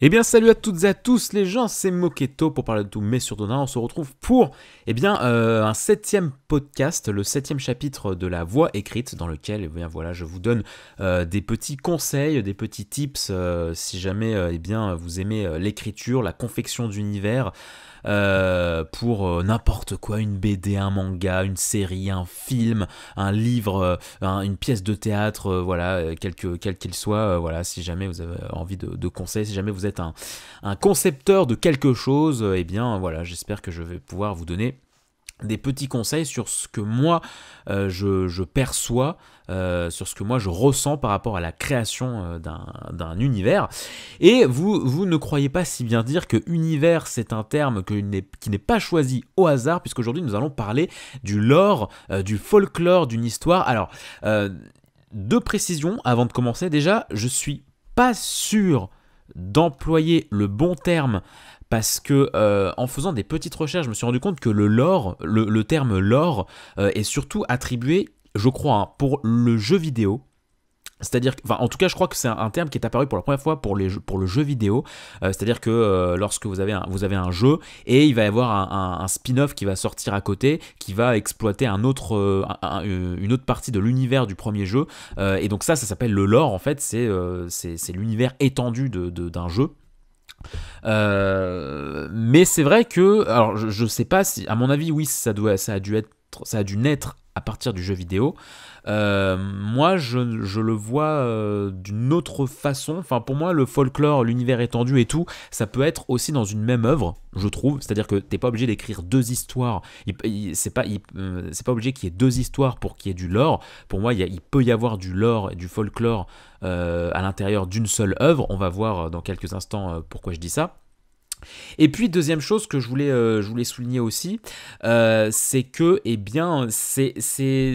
Eh bien salut à toutes et à tous les gens, c'est Moketo pour parler de tout mais surtout d'un. On se retrouve pour un septième podcast, le septième chapitre de la voix écrite dans lequel voilà, je vous donne des petits conseils, des petits tips si jamais vous aimez l'écriture, la confection d'univers, pour n'importe quoi, une BD, un manga, une série, un film, un livre, une pièce de théâtre, voilà, quel qu'il soit, voilà, si jamais vous avez envie de conseils, si jamais vous êtes un concepteur de quelque chose, eh bien voilà, j'espère que je vais pouvoir vous donner des petits conseils sur ce que moi je perçois, sur ce que moi je ressens par rapport à la création d'un univers. Et vous ne croyez pas si bien dire que univers c'est un terme qui n'est pas choisi au hasard, puisqu'aujourd'hui nous allons parler du lore, du folklore d'une histoire. Alors, deux précisions avant de commencer. Déjà, je suis pas sûr d'employer le bon terme, parce que en faisant des petites recherches, je me suis rendu compte que le lore, le terme lore, est surtout attribué, je crois, hein, pour le jeu vidéo. C'est-à-dire, enfin, en tout cas, je crois que c'est un terme qui est apparu pour la première fois pour le jeu vidéo. C'est-à-dire que lorsque vous avez un jeu et il va y avoir un spin-off qui va sortir à côté, qui va exploiter une autre partie de l'univers du premier jeu. Et donc ça s'appelle le lore, en fait. C'est l'univers étendu d'un jeu. Mais c'est vrai que, alors je sais pas si, à mon avis, oui, ça a dû naître à partir du jeu vidéo. Moi, je le vois d'une autre façon. Enfin, pour moi, le folklore, l'univers étendu et tout, ça peut être aussi dans une même œuvre, je trouve. C'est-à-dire que t'es pas obligé d'écrire deux histoires. C'est pas obligé qu'il y ait deux histoires pour qu'il y ait du lore. Pour moi, il peut y avoir du lore et du folklore à l'intérieur d'une seule œuvre. On va voir dans quelques instants pourquoi je dis ça. Et puis deuxième chose que je voulais souligner aussi, c'est que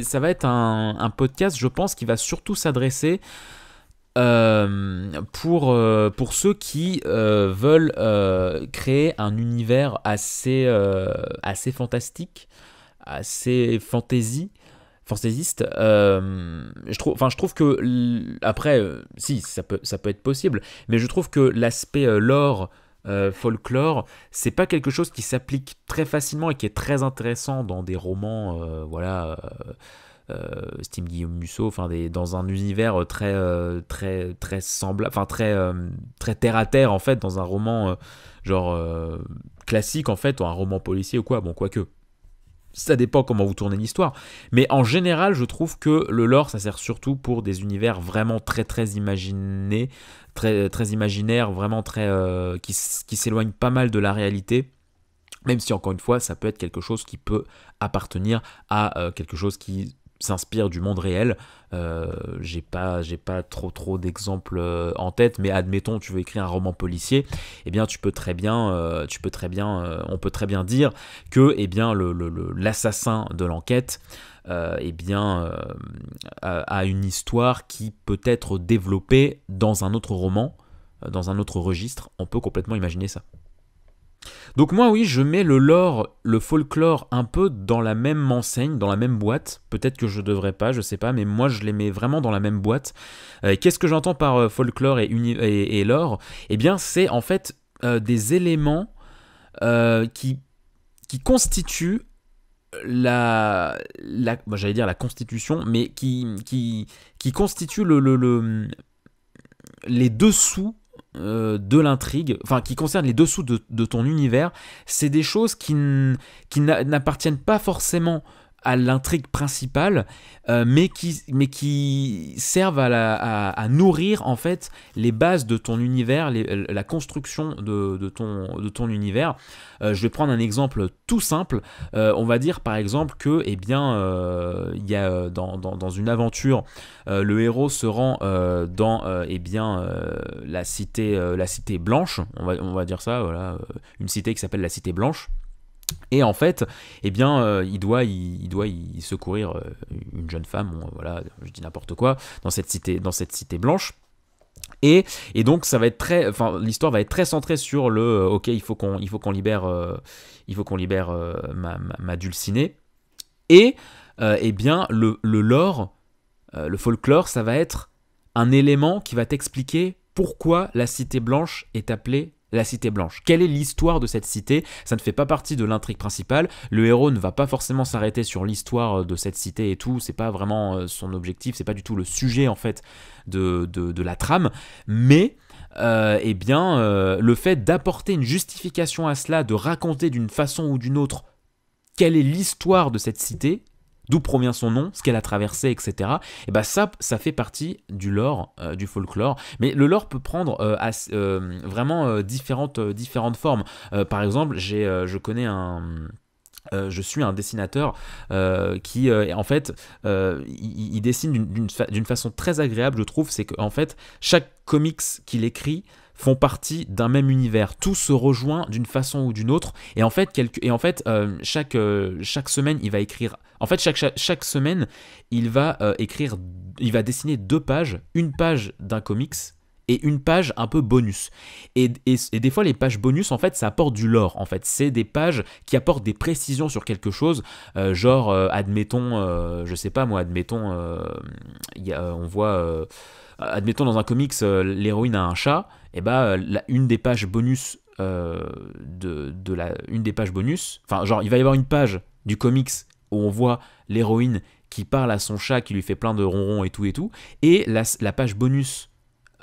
ça va être un podcast, je pense, qui va surtout s'adresser pour ceux qui veulent créer un univers assez fantastique, assez fantaisiste. Je trouve que après, si ça peut être possible, mais je trouve que l'aspect lore, folklore, c'est pas quelque chose qui s'applique très facilement et qui est très intéressant dans des romans, style Guillaume Musso, dans un univers très semblable, très terre à terre, en fait, dans un roman classique, en fait, ou un roman policier ou quoi. Bon, quoique ça dépend comment vous tournez l'histoire, mais en général je trouve que le lore ça sert surtout pour des univers vraiment très imaginés, très imaginaires, vraiment qui s'éloignent pas mal de la réalité, même si encore une fois ça peut être quelque chose qui peut appartenir à quelque chose qui s'inspire du monde réel. J'ai pas trop d'exemples en tête, mais admettons tu veux écrire un roman policier, eh bien on peut très bien dire que l'assassin de l'enquête a une histoire qui peut être développée dans un autre roman, dans un autre registre. On peut complètement imaginer ça. Donc moi oui, je mets le lore, le folklore un peu dans la même enseigne, dans la même boîte. Peut-être que je devrais pas, je sais pas, mais moi je les mets vraiment dans la même boîte. Qu'est-ce que j'entends par folklore et lore ? Eh bien c'est en fait des éléments qui constituent j'allais dire la constitution, mais qui constituent les dessous de l'intrigue, enfin qui concerne les dessous de ton univers. C'est des choses qui n'appartiennent pas forcément à l'intrigue principale, mais qui servent à nourrir en fait les bases de ton univers, la construction de ton univers. Je vais prendre un exemple tout simple. On va dire par exemple que il y a dans une aventure, le héros se rend dans la cité blanche. On va dire ça, voilà, une cité qui s'appelle la cité blanche. Et en fait, il doit y secourir une jeune femme, voilà, je dis n'importe quoi, dans cette cité blanche. Et donc l'histoire va être très centrée sur ok, il faut qu'on libère ma dulcinée. Et le lore, le folklore, ça va être un élément qui va t'expliquer pourquoi la Cité Blanche est appelée la Cité Blanche. Quelle est l'histoire de cette cité? Ça ne fait pas partie de l'intrigue principale. Le héros ne va pas forcément s'arrêter sur l'histoire de cette cité et tout. C'est pas vraiment son objectif. C'est pas du tout le sujet en fait de la trame. Mais le fait d'apporter une justification à cela, de raconter d'une façon ou d'une autre quelle est l'histoire de cette cité, d'où provient son nom, ce qu'elle a traversé, etc. Et bah ça fait partie du lore, du folklore. Mais le lore peut prendre vraiment différentes formes. Par exemple, je suis un dessinateur qui, en fait, il dessine d'une façon très agréable, je trouve. C'est qu'en fait, chaque comics qu'il écrit font partie d'un même univers. Tout se rejoint d'une façon ou d'une autre. Et en fait, chaque semaine, il va écrire... En fait, chaque semaine, il va dessiner 2 pages. Une page d'un comics et une page un peu bonus. Et des fois, les pages bonus, en fait, ça apporte du lore. En fait, c'est des pages qui apportent des précisions sur quelque chose. Admettons, je sais pas moi, on voit... admettons dans un comics, l'héroïne a un chat, et une des pages bonus une des pages bonus, enfin genre il va y avoir une page du comics où on voit l'héroïne qui parle à son chat, qui lui fait plein de ronrons et tout, et la page bonus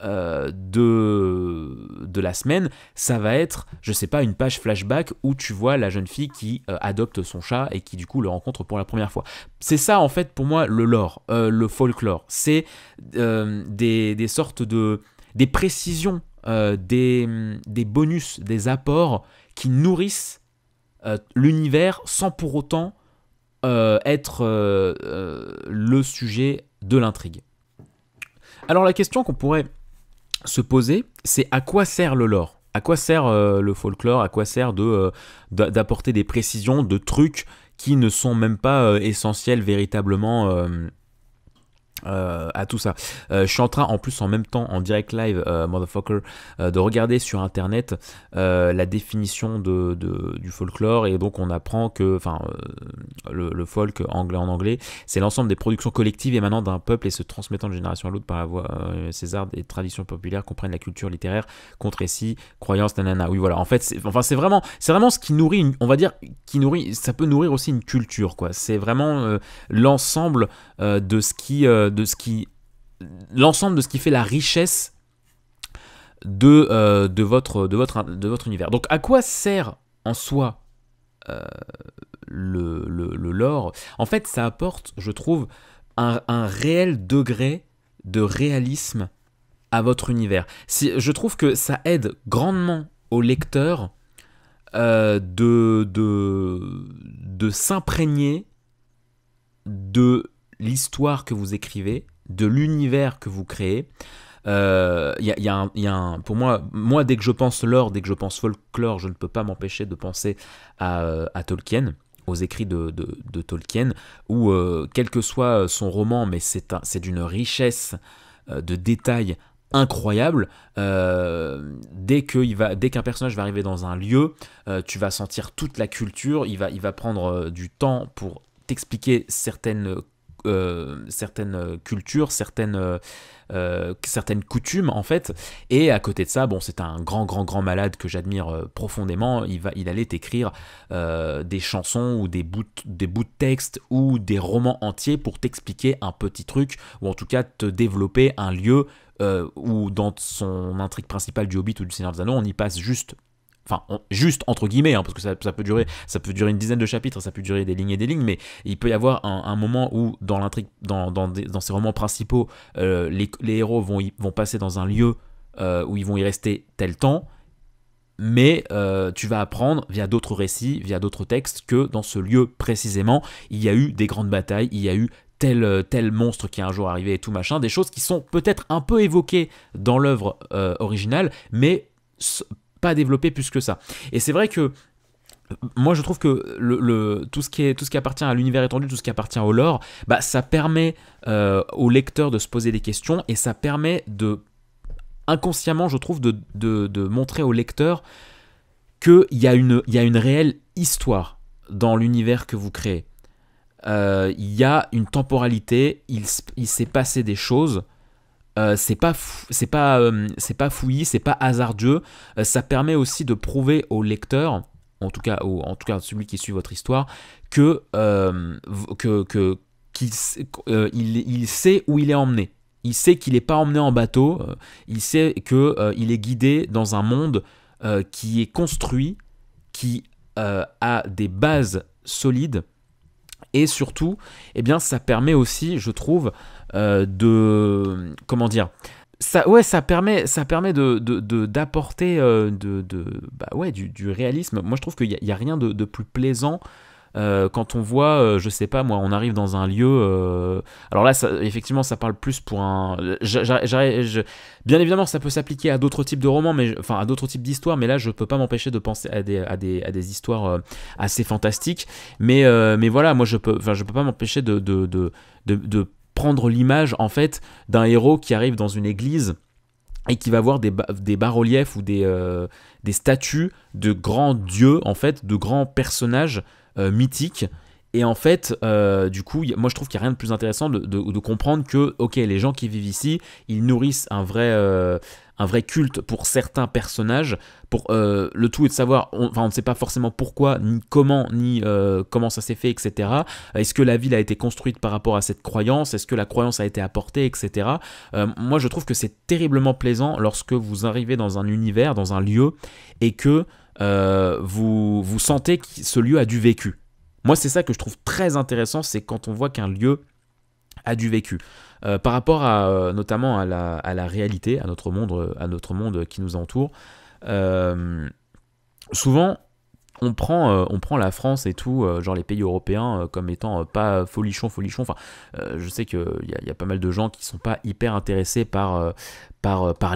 de la semaine, ça va être, je sais pas, une page flashback où tu vois la jeune fille qui adopte son chat et qui du coup le rencontre pour la première fois. C'est ça en fait pour moi le lore, le folklore. C'est des sortes des précisions, des bonus, des apports qui nourrissent l'univers sans pour autant être le sujet de l'intrigue. Alors la question qu'on pourrait se poser, c'est à quoi sert le lore? À quoi sert le folklore? À quoi sert d'apporter des précisions, de trucs qui ne sont même pas essentiels véritablement à tout ça. Je suis en train, en plus en même temps, en direct live, motherfucker, de regarder sur internet la définition du folklore, et donc on apprend que le folk en anglais, c'est l'ensemble des productions collectives émanant d'un peuple et se transmettant de génération à l'autre par la voie César des traditions populaires, comprennent la culture littéraire, contes récits, croyances, nanana. Oui voilà, en fait c'est vraiment ce qui nourrit, on va dire, ça peut nourrir aussi une culture, quoi. C'est vraiment l'ensemble de ce qui fait la richesse de votre univers. Donc à quoi sert en soi le lore? En fait, ça apporte, je trouve, un réel degré de réalisme à votre univers. Je trouve que ça aide grandement au lecteur de s'imprégner de l'histoire que vous écrivez, de l'univers que vous créez. Pour moi, dès que je pense lore, dès que je pense folklore, je ne peux pas m'empêcher de penser à Tolkien, aux écrits de Tolkien, où quel que soit son roman, mais c'est d'une richesse de détails incroyable. Dès qu'un personnage va arriver dans un lieu, tu vas sentir toute la culture. Il va prendre du temps pour t'expliquer certaines cultures, certaines coutumes en fait. Et à côté de ça, bon, c'est un grand malade que j'admire profondément. Il allait t'écrire des chansons ou des bouts de texte ou des romans entiers pour t'expliquer un petit truc, ou en tout cas te développer un lieu où dans son intrigue principale du Hobbit ou du Seigneur des Anneaux, on y passe juste entre guillemets, hein, parce que ça peut durer une dizaine de chapitres, ça peut durer des lignes et des lignes, mais il peut y avoir un moment où dans l'intrigue, dans ces romans principaux, les héros vont passer dans un lieu où ils vont y rester tel temps, mais tu vas apprendre via d'autres récits, via d'autres textes, que dans ce lieu précisément, il y a eu des grandes batailles, il y a eu tel monstre qui est un jour arrivé et tout machin, des choses qui sont peut-être un peu évoquées dans l'œuvre originale, mais pas développé plus que ça. Et c'est vrai que moi je trouve que tout ce qui appartient à l'univers étendu, tout ce qui appartient au lore, ça permet au lecteur de se poser des questions, et ça permet inconsciemment, je trouve, de montrer au lecteur qu'il y a une réelle histoire dans l'univers que vous créez. Il y a une temporalité, il s'est passé des choses c'est pas fouillis, c'est pas hasardeux. Ça permet aussi de prouver au lecteur, en tout cas celui qui suit votre histoire, que il sait où il est emmené. Il sait qu'il n'est pas emmené en bateau. Il sait qu'il est guidé dans un monde qui est construit, qui a des bases solides. Et surtout, eh bien, ça permet aussi, je trouve, comment dire, ça permet d'apporter du réalisme. Moi, je trouve qu'il y a rien de plus plaisant quand on voit, je sais pas moi, on arrive dans un lieu. Alors là, effectivement, ça parle plus pour un. Bien évidemment, ça peut s'appliquer à d'autres types de romans, enfin à d'autres types d'histoires, mais là, je peux pas m'empêcher de penser à des histoires assez fantastiques. Mais voilà, moi, je peux pas m'empêcher de prendre l'image en fait d'un héros qui arrive dans une église et qui va voir des bas-reliefs ou des statues de grands dieux, en fait, de grands personnages mythiques. Et en fait, du coup, moi je trouve qu'il n'y a rien de plus intéressant de comprendre que, ok, les gens qui vivent ici, ils nourrissent un vrai culte pour certains personnages. Le tout est de savoir, on ne sait pas forcément pourquoi, ni comment ça s'est fait, etc. Est-ce que la ville a été construite par rapport à cette croyance? Est-ce que la croyance a été apportée, etc. Moi je trouve que c'est terriblement plaisant lorsque vous arrivez dans un univers, dans un lieu, et que vous sentez que ce lieu a du vécu. Moi, c'est ça que je trouve très intéressant, c'est quand on voit qu'un lieu a du vécu. Par rapport notamment à la réalité, à notre monde qui nous entoure. Souvent, on prend la France et tout, genre les pays européens, comme étant pas folichon. Enfin, je sais qu'il y a pas mal de gens qui sont pas hyper intéressés par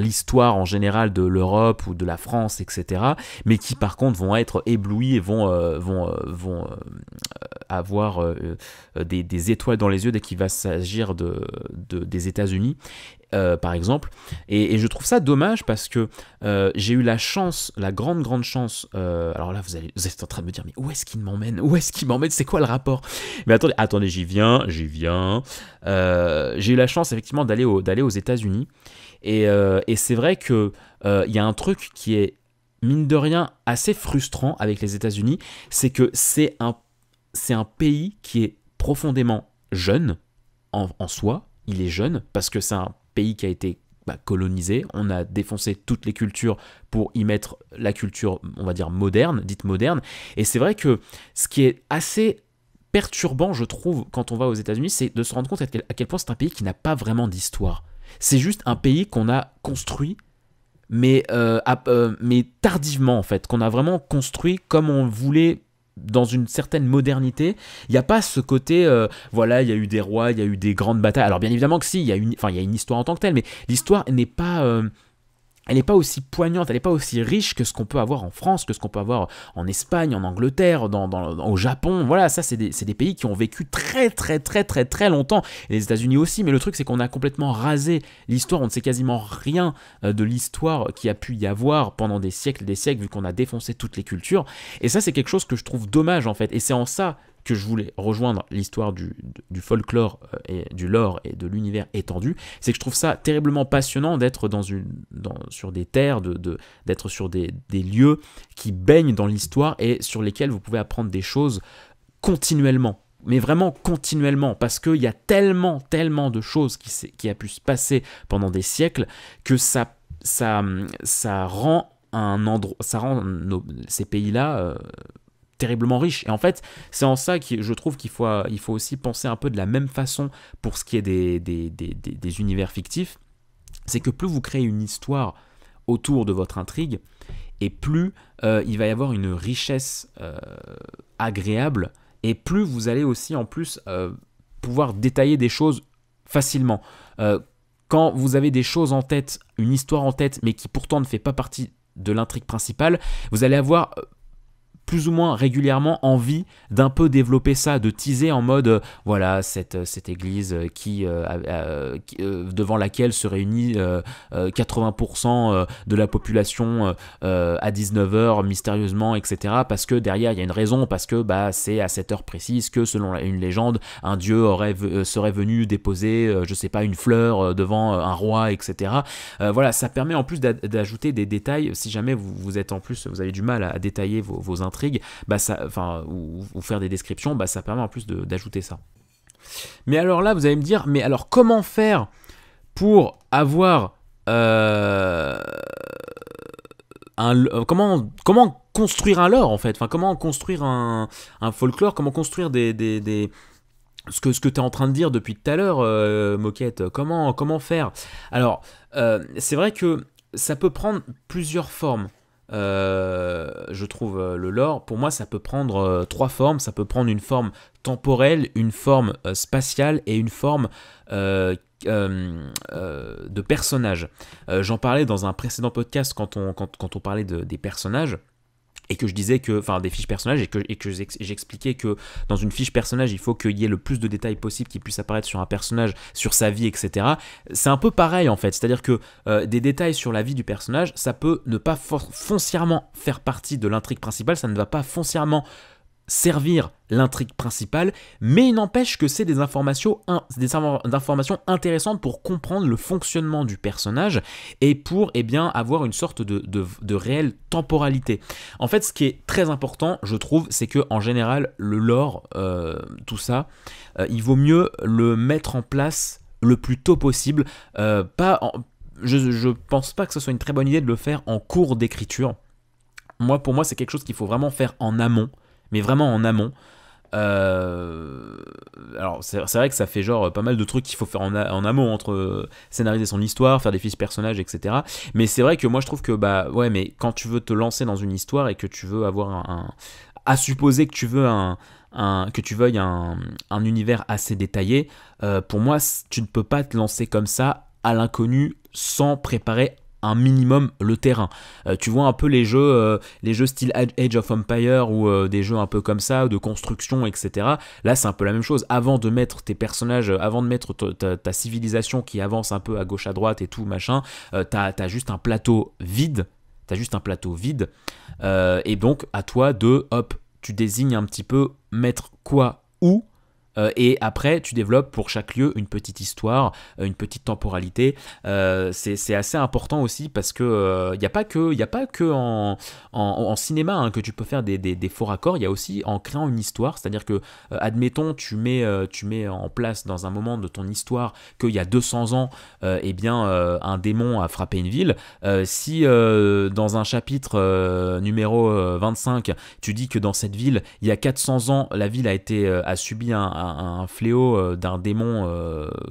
l'histoire en général de l'Europe ou de la France, etc. Mais qui par contre vont être éblouis et vont avoir des étoiles dans les yeux dès qu'il va s'agir des États-Unis. Par exemple, et je trouve ça dommage parce que j'ai eu la grande chance, alors là vous êtes en train de me dire mais où est-ce qu'il m'emmène, c'est quoi le rapport? Mais attendez, j'y viens. J'ai eu la chance effectivement d'aller aux États-Unis et c'est vrai que il y a un truc qui est mine de rien assez frustrant avec les États-Unis, c'est que c'est un pays qui est profondément jeune en soi. Il est jeune parce que c'est un pays qui a été colonisé, on a défoncé toutes les cultures pour y mettre la culture, on va dire dite moderne, et c'est vrai que ce qui est assez perturbant, je trouve, quand on va aux États-Unis, c'est de se rendre compte à quel point c'est un pays qui n'a pas vraiment d'histoire. C'est juste un pays qu'on a construit, mais tardivement en fait, qu'on a vraiment construit comme on voulait, dans une certaine modernité. Il n'y a pas ce côté, voilà, il y a eu des rois, il y a eu des grandes batailles. Alors bien évidemment que si, il y a une histoire en tant que telle, mais l'histoire n'est pas... elle n'est pas aussi poignante, elle n'est pas aussi riche que ce qu'on peut avoir en France, que ce qu'on peut avoir en Espagne, en Angleterre, au Japon. Voilà, ça c'est des pays qui ont vécu très très très très très longtemps. Et les États-Unis aussi, mais le truc c'est qu'on a complètement rasé l'histoire, on ne sait quasiment rien de l'histoire qui a pu y avoir pendant des siècles et des siècles, vu qu'on a défoncé toutes les cultures. Et ça c'est quelque chose que je trouve dommage en fait, et c'est en ça que je voulais rejoindre l'histoire du folklore et du lore et de l'univers étendu, c'est que je trouve ça terriblement passionnant d'être sur des terres, d'être sur des lieux qui baignent dans l'histoire et sur lesquels vous pouvez apprendre des choses continuellement. Mais vraiment continuellement, parce qu'il y a tellement de choses qui a pu se passer pendant des siècles que ça rend ces pays-là terriblement riche. Et en fait, c'est en ça que je trouve qu'il faut aussi penser un peu de la même façon pour ce qui est des univers fictifs. C'est que plus vous créez une histoire autour de votre intrigue, et plus il va y avoir une richesse agréable, et plus vous allez aussi en plus pouvoir détailler des choses facilement. Quand vous avez des choses en tête, une histoire en tête, mais qui pourtant ne fait pas partie de l'intrigue principale, vous allez avoir plus ou moins régulièrement envie d'un peu développer ça, de teaser en mode voilà cette église devant laquelle se réunit 80% de la population à 19h mystérieusement, etc. Parce que derrière il y a une raison, parce que c'est à cette heure précise que selon une légende un dieu serait venu déposer je sais pas une fleur devant un roi, etc. Voilà, ça permet en plus d'ajouter des détails. Si jamais vous êtes en plus, vous avez du mal à détailler vos intrigues, ou faire des descriptions, ça permet en plus d'ajouter ça. Mais alors là, vous allez me dire, mais alors comment faire pour avoir comment construire un lore en fait, enfin comment construire un folklore, comment construire ce que tu es en train de dire depuis tout à l'heure, Moquette, comment faire? Alors, c'est vrai que ça peut prendre plusieurs formes. Je trouve le lore, pour moi ça peut prendre trois formes. Ça peut prendre une forme temporelle, une forme spatiale et une forme de personnage. J'en parlais dans un précédent podcast quand on parlait des personnages, et que je disais que, enfin des fiches personnages, et que j'expliquais que dans une fiche personnage, il faut qu'il y ait le plus de détails possible qui puissent apparaître sur un personnage, sur sa vie, etc. C'est un peu pareil en fait, c'est-à-dire que des détails sur la vie du personnage, ça peut ne pas foncièrement faire partie de l'intrigue principale, ça ne va pas foncièrement servir l'intrigue principale, mais il n'empêche que c'est des informations intéressantes pour comprendre le fonctionnement du personnage et pour avoir une sorte de réelle temporalité. En fait, ce qui est très important, je trouve, c'est que en général, le lore, tout ça, il vaut mieux le mettre en place le plus tôt possible. Je pense pas que ce soit une très bonne idée de le faire en cours d'écriture. Pour moi, c'est quelque chose qu'il faut vraiment faire en amont, mais vraiment en amont. Alors c'est vrai que ça fait genre pas mal de trucs qu'il faut faire en amont, entre scénariser son histoire, faire des fiches personnages, etc. Mais c'est vrai que moi je trouve que mais quand tu veux te lancer dans une histoire et que tu veux avoir à supposer que tu veux que tu veuilles un univers assez détaillé, pour moi tu ne peux pas te lancer comme ça à l'inconnu sans préparer un minimum le terrain. Tu vois un peu les jeux style Age of Empire ou des jeux un peu comme ça, de construction, etc. Là, c'est un peu la même chose. Avant de mettre tes personnages, avant de mettre ta civilisation qui avance un peu à gauche à droite et tout, machin, t'as juste un plateau vide. Et donc, à toi tu désignes un petit peu mettre quoi où. Et après, tu développes pour chaque lieu une petite histoire, une petite temporalité. C'est assez important aussi parce que y a pas que en cinéma que tu peux faire des faux raccords. Il y a aussi en créant une histoire, c'est-à-dire que admettons tu mets en place dans un moment de ton histoire qu'il y a 200 ans, un démon a frappé une ville. Si dans un chapitre numéro 25, tu dis que dans cette ville il y a 400 ans, la ville a subi un fléau d'un démon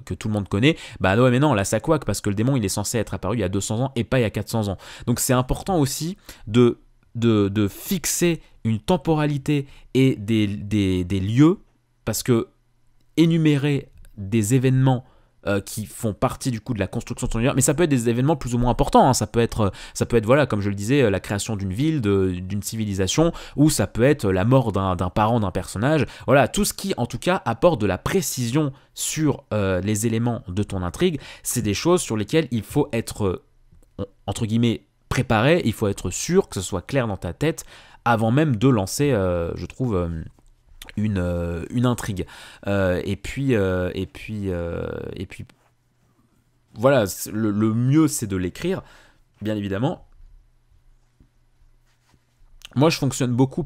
que tout le monde connaît, ouais, mais non, là ça couac parce que le démon il est censé être apparu il y a 200 ans et pas il y a 400 ans. Donc c'est important aussi de fixer une temporalité et des lieux, parce que énumérer des événements qui font partie du coup de la construction de son univers, mais ça peut être des événements plus ou moins importants, ça peut être voilà, comme je le disais, la création d'une ville, d'une civilisation, ou ça peut être la mort d'un parent d'un personnage, voilà, tout ce qui en tout cas apporte de la précision sur les éléments de ton intrigue. C'est des choses sur lesquelles il faut être entre guillemets préparé, il faut être sûr que ce soit clair dans ta tête avant même de lancer, je trouve, une intrigue. Et puis voilà, le mieux c'est de l'écrire, bien évidemment. Moi je fonctionne beaucoup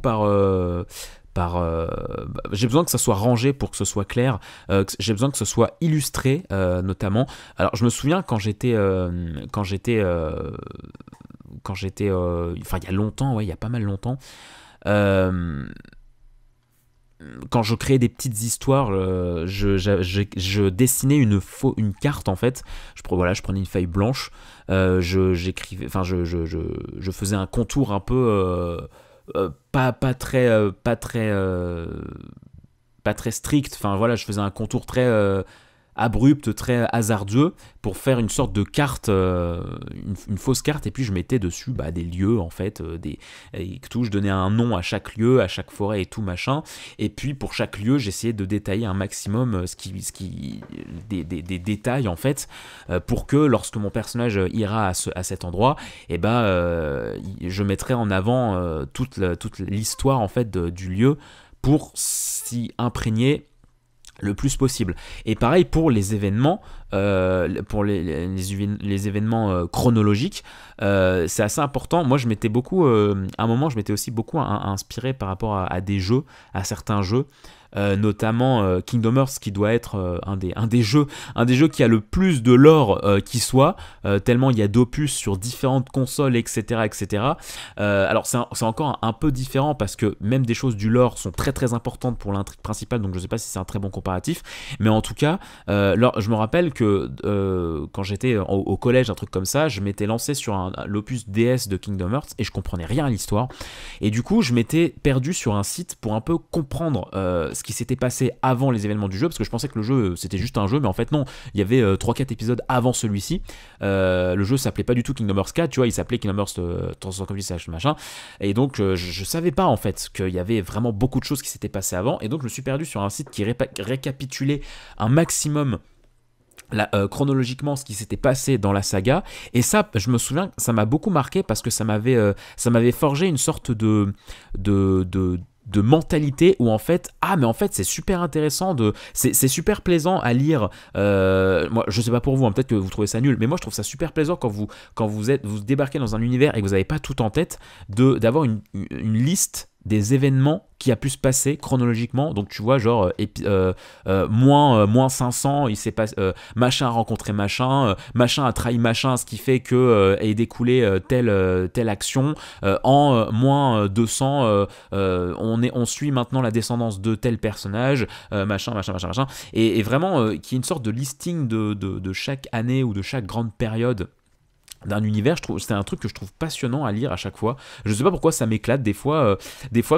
j'ai besoin que ça soit rangé pour que ce soit clair, j'ai besoin que ce soit illustré, notamment. Alors je me souviens quand j'étais il y a longtemps, ouais, il y a pas mal longtemps, quand je créais des petites histoires, je dessinais une carte en fait. Je prenais une feuille blanche, j'écrivais, je faisais un contour un peu pas très strict. Enfin voilà, je faisais un contour très abrupt, très hasardeux, pour faire une sorte de carte, une fausse carte, et puis je mettais dessus des lieux en fait, et tout, je donnais un nom à chaque lieu, à chaque forêt et tout machin, et puis pour chaque lieu j'essayais de détailler un maximum des détails en fait, pour que lorsque mon personnage ira à cet endroit, je mettrai en avant toute l'histoire en fait du lieu pour s'y imprégner le plus possible. Et pareil pour les événements, pour les événements chronologiques, c'est assez important. Moi, je m'étais beaucoup, à un moment, je m'étais aussi beaucoup inspiré par rapport à des jeux, à certains jeux. Notamment Kingdom Hearts, qui doit être un des jeux qui a le plus de lore qui soit, tellement il y a d'opus sur différentes consoles, etc. Alors c'est encore un peu différent, parce que même des choses du lore sont très très importantes pour l'intrigue principale, donc je sais pas si c'est un très bon comparatif, mais en tout cas, je me rappelle que quand j'étais au collège, un truc comme ça, je m'étais lancé sur l'opus DS de Kingdom Hearts, et je comprenais rien à l'histoire, et du coup je m'étais perdu sur un site pour un peu comprendre ce qui s'était passé avant les événements du jeu, parce que je pensais que le jeu c'était juste un jeu, mais en fait non, il y avait 3-4 épisodes avant celui-ci. Le jeu s'appelait pas du tout Kingdom Hearts 4, tu vois, il s'appelait Kingdom Hearts machin, et donc je savais pas en fait qu'il y avait vraiment beaucoup de choses qui s'étaient passées avant, et donc je me suis perdu sur un site qui récapitulait un maximum chronologiquement ce qui s'était passé dans la saga, et ça, je me souviens, ça m'a beaucoup marqué, parce que ça m'avait forgé une sorte de mentalité où en fait, mais en fait c'est super intéressant, c'est super plaisant à lire. Moi je sais pas pour vous, peut-être que vous trouvez ça nul, mais moi je trouve ça super plaisant quand vous débarquez dans un univers et que vous n'avez pas tout en tête, d'avoir une liste des événements qui a pu se passer chronologiquement. Donc tu vois, genre moins 500, il s'est passé, machin a rencontré machin, machin a trahi machin, ce qui fait que est découlé telle action, en moins 200 on suit maintenant la descendance de tel personnage, machin, et vraiment qui est une sorte de listing de chaque année ou de chaque grande période d'un univers. C'est un truc que je trouve passionnant à lire à chaque fois. Je sais pas pourquoi ça m'éclate des fois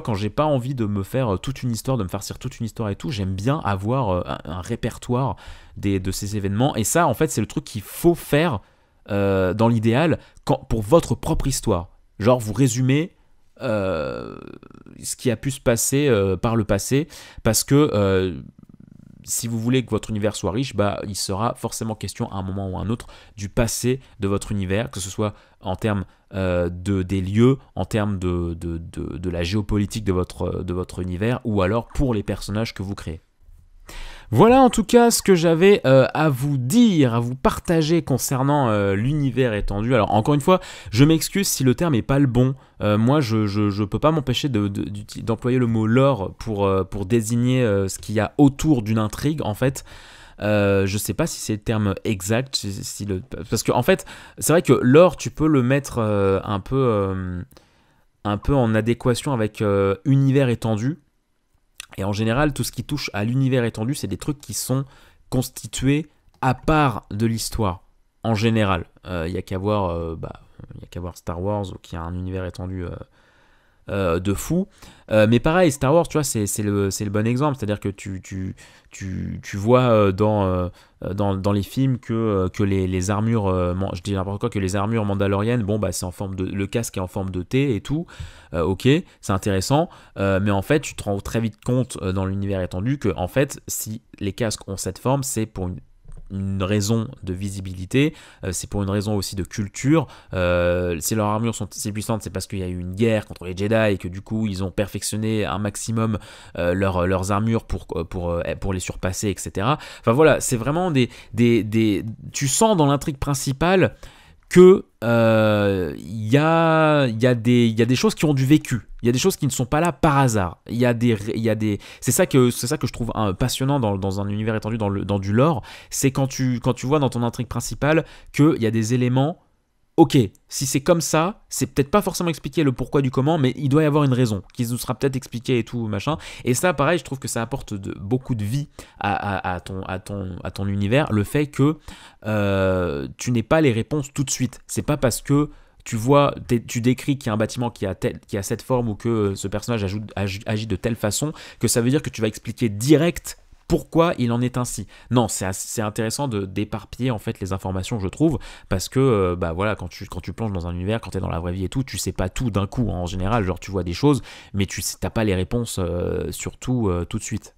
quand j'ai pas envie de me faire toute une histoire, de me farcir toute une histoire et tout, j'aime bien avoir un répertoire de ces événements, et ça en fait c'est le truc qu'il faut faire dans l'idéal pour votre propre histoire. Genre vous résumez ce qui a pu se passer par le passé, parce que si vous voulez que votre univers soit riche, il sera forcément question à un moment ou à un autre du passé de votre univers, que ce soit en termes des lieux, en termes de la géopolitique de votre univers, ou alors pour les personnages que vous créez. Voilà en tout cas ce que j'avais à vous dire, à vous partager concernant l'univers étendu. Alors encore une fois, je m'excuse si le terme n'est pas le bon. Moi je peux pas m'empêcher d'employer le mot lore pour désigner ce qu'il y a autour d'une intrigue en fait. Je sais pas si c'est le terme exact, parce que en fait c'est vrai que lore tu peux le mettre un peu en adéquation avec univers étendu. Et en général, tout ce qui touche à l'univers étendu, c'est des trucs qui sont constitués à part de l'histoire. En général, il y a qu'à voir Star Wars, qui a un univers étendu de fou. Mais pareil, Star Wars, tu vois, c'est le bon exemple. C'est-à-dire que tu vois dans les films que les armures, je dis n'importe quoi, que les armures mandaloriennes, c'est en forme le casque est en forme de T et tout. Ok, c'est intéressant, mais en fait, tu te rends très vite compte dans l'univers étendu que en fait, si les casques ont cette forme, c'est pour une raison de visibilité, c'est pour une raison aussi de culture. Si leurs armures sont si puissantes, c'est parce qu'il y a eu une guerre contre les Jedi et que du coup ils ont perfectionné un maximum leurs armures pour les surpasser, etc. Enfin voilà, c'est vraiment tu sens dans l'intrigue principale que y a des choses qui ont du vécu. Il y a des choses qui ne sont pas là par hasard. C'est ça que je trouve passionnant dans un univers étendu, dans du lore. C'est quand tu vois dans ton intrigue principale qu'il y a des éléments. Ok, si c'est comme ça, c'est peut-être pas forcément expliqué le pourquoi du comment, mais il doit y avoir une raison qui nous sera peut-être expliquée et tout machin. Et ça, pareil, je trouve que ça apporte beaucoup de vie à ton univers. Le fait que tu n'aies pas les réponses tout de suite. C'est pas parce que tu décris qu'il y a un bâtiment qui a cette forme ou que ce personnage agit de telle façon que ça veut dire que tu vas expliquer direct pourquoi il en est ainsi. Non, c'est intéressant d'éparpiller en fait les informations, je trouve, parce que bah voilà, quand tu plonges dans un univers, quand tu es dans la vraie vie et tout, tu sais pas tout d'un coup, hein, en général, genre tu vois des choses, mais tu n'as pas les réponses sur tout tout de suite.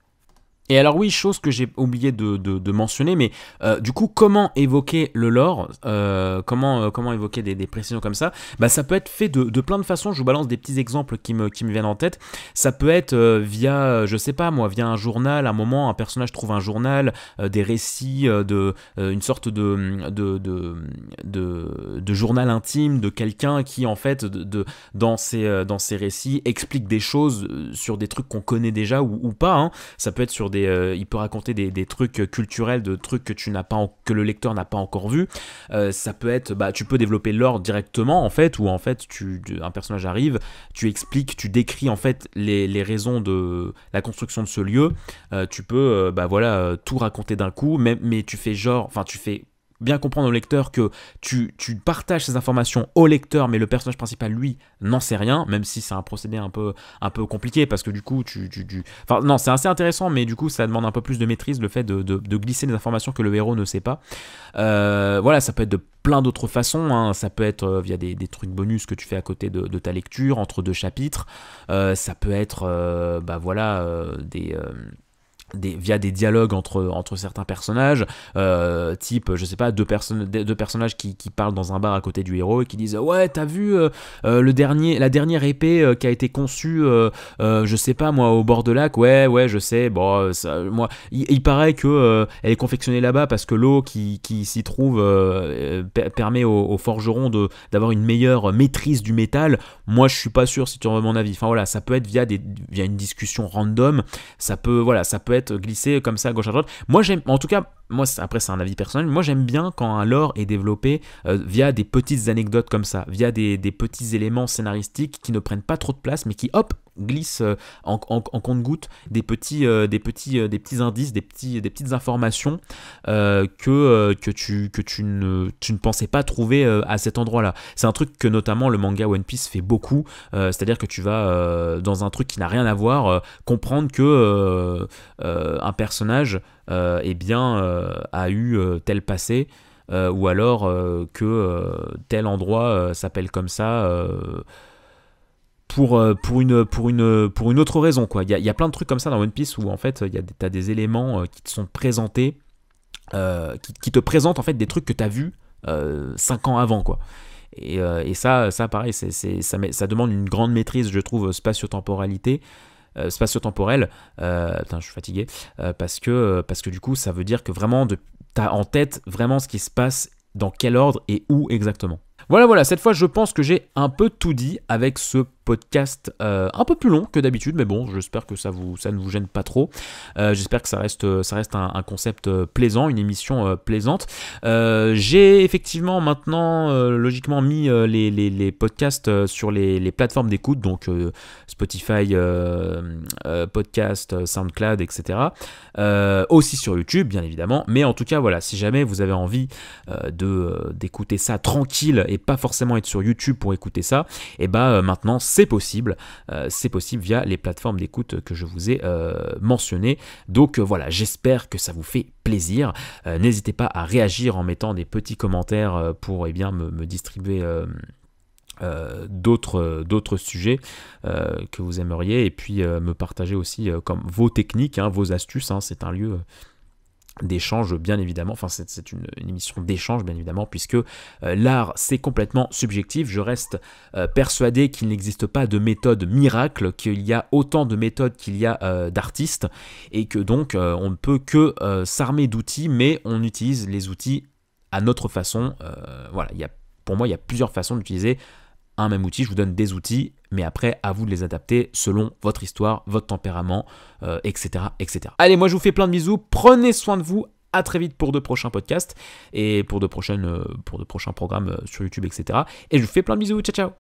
Et alors oui, chose que j'ai oublié de mentionner, mais du coup, comment évoquer le lore, comment évoquer des précisions comme ça, bah ça peut être fait de plein de façons. Je vous balance des petits exemples qui me viennent en tête. Ça peut être via, je sais pas moi, via un journal. À un moment, un personnage trouve un journal, des récits, une sorte de journal intime de quelqu'un qui en fait, dans ses récits, explique des choses sur des trucs qu'on connaît déjà ou pas. Hein. Ça peut être sur il peut raconter des trucs culturels, de trucs que le lecteur n'a pas encore vu. Ça peut être, bah, tu peux développer l'ordre directement en fait, où en fait un personnage arrive, tu expliques, tu décris en fait les raisons de la construction de ce lieu. Tu peux, bah voilà, tout raconter d'un coup, mais tu fais bien comprendre au lecteur que tu partages ces informations au lecteur, mais le personnage principal, lui, n'en sait rien, même si c'est un procédé un peu compliqué, parce que du coup, Enfin, non, c'est assez intéressant, mais du coup, ça demande un peu plus de maîtrise, le fait de glisser des informations que le héros ne sait pas. Voilà, ça peut être de plein d'autres façons, hein. Ça peut être via des trucs bonus que tu fais à côté de ta lecture, entre deux chapitres. Ça peut être, bah voilà, via des dialogues entre certains personnages, type, je sais pas, deux personnages qui parlent dans un bar à côté du héros et qui disent ouais, t'as vu la dernière épée qui a été conçue, je sais pas moi, au bord de lac, ouais, je sais, bon, moi, il paraît que elle est confectionnée là-bas parce que l'eau qui s'y trouve permet aux forgerons d'avoir une meilleure maîtrise du métal. Moi, je suis pas sûr si tu veux mon avis. Enfin voilà, ça peut être via une discussion random, ça peut être glissé comme ça à gauche à droite. Moi j'aime, en tout cas, après c'est un avis personnel, moi j'aime bien quand un lore est développé via des petites anecdotes comme ça, via des petits éléments scénaristiques qui ne prennent pas trop de place, mais qui hop glissent en compte-gouttes des petits indices, des petites informations que tu ne pensais pas trouver à cet endroit-là. C'est un truc que notamment le manga One Piece fait beaucoup, c'est-à-dire que tu vas dans un truc qui n'a rien à voir comprendre que un personnage eh bien, a eu tel passé, ou alors que tel endroit s'appelle comme ça pour une autre raison, quoi. Il y a plein de trucs comme ça dans One Piece où en fait t'as des éléments qui te sont présentés, qui te présentent en fait des trucs que t'as vus 5 ans avant, quoi. Et ça pareil, ça demande une grande maîtrise, je trouve, spatio-temporelle. Putain, je suis fatigué, parce que du coup ça veut dire que vraiment t'as en tête vraiment ce qui se passe, dans quel ordre et où exactement. Voilà, cette fois je pense que j'ai un peu tout dit avec ce podcast un peu plus long que d'habitude, mais bon, j'espère que ça ne vous gêne pas trop. J'espère que ça reste un concept plaisant, une émission plaisante. J'ai effectivement maintenant logiquement mis les podcasts sur les plateformes d'écoute, donc Spotify, podcast, SoundCloud, etc. Aussi sur YouTube, bien évidemment. Mais en tout cas, voilà, si jamais vous avez envie d'écouter ça tranquille et pas forcément être sur YouTube pour écouter ça, et bah maintenant c'est possible via les plateformes d'écoute que je vous ai mentionnées. Donc voilà, j'espère que ça vous fait plaisir. N'hésitez pas à réagir en mettant des petits commentaires pour bien me distribuer d'autres sujets que vous aimeriez, et puis me partager aussi comme vos techniques, hein, vos astuces, hein. C'est un lieu d'échange, bien évidemment, enfin c'est une émission d'échange, bien évidemment, puisque l'art c'est complètement subjectif. Je reste persuadé qu'il n'existe pas de méthode miracle, qu'il y a autant de méthodes qu'il y a d'artistes, et que donc on ne peut que s'armer d'outils, mais on utilise les outils à notre façon. Voilà, pour moi il y a plusieurs façons d'utiliser un même outil. Je vous donne des outils, mais après, à vous de les adapter selon votre histoire, votre tempérament, etc., etc. Allez, moi je vous fais plein de bisous, prenez soin de vous, à très vite pour de prochains podcasts, et pour de prochains programmes sur YouTube, etc. Et je vous fais plein de bisous, ciao ciao.